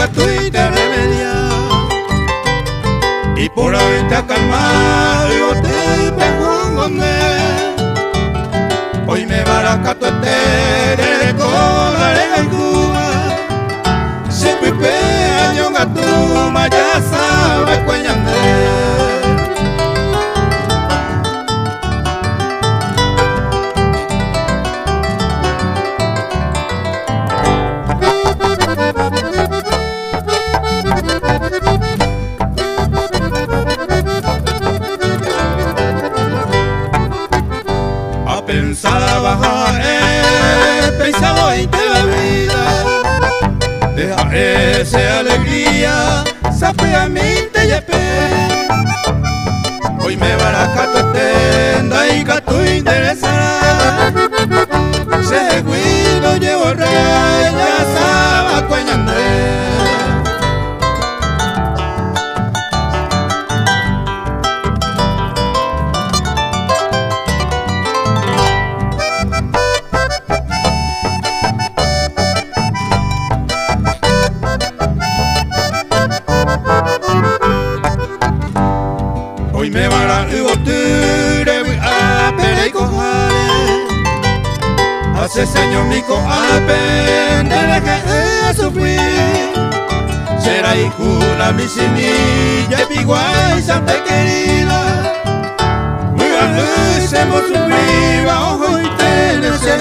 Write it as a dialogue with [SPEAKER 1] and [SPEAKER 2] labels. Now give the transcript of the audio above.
[SPEAKER 1] tu y te remedia. Y por haberte acalmado yo te pregunto hoy me baraca tu etere con la en Cuba. Se pipe año gatu maya sabe cueñande. Pensaba, he pensado en la vida, deja esa alegría, sapeamente y hoy me baraca tu tenda y que tú interesará, se guido llevo rey, ya sabe cueñandé. Hoy me van a ugoture a pere y cojare. Hace años mi aprender que sufrir. Será hijuna mi semilla piguay santa querida. Muy a veces hemos sufrido ojo y tener ese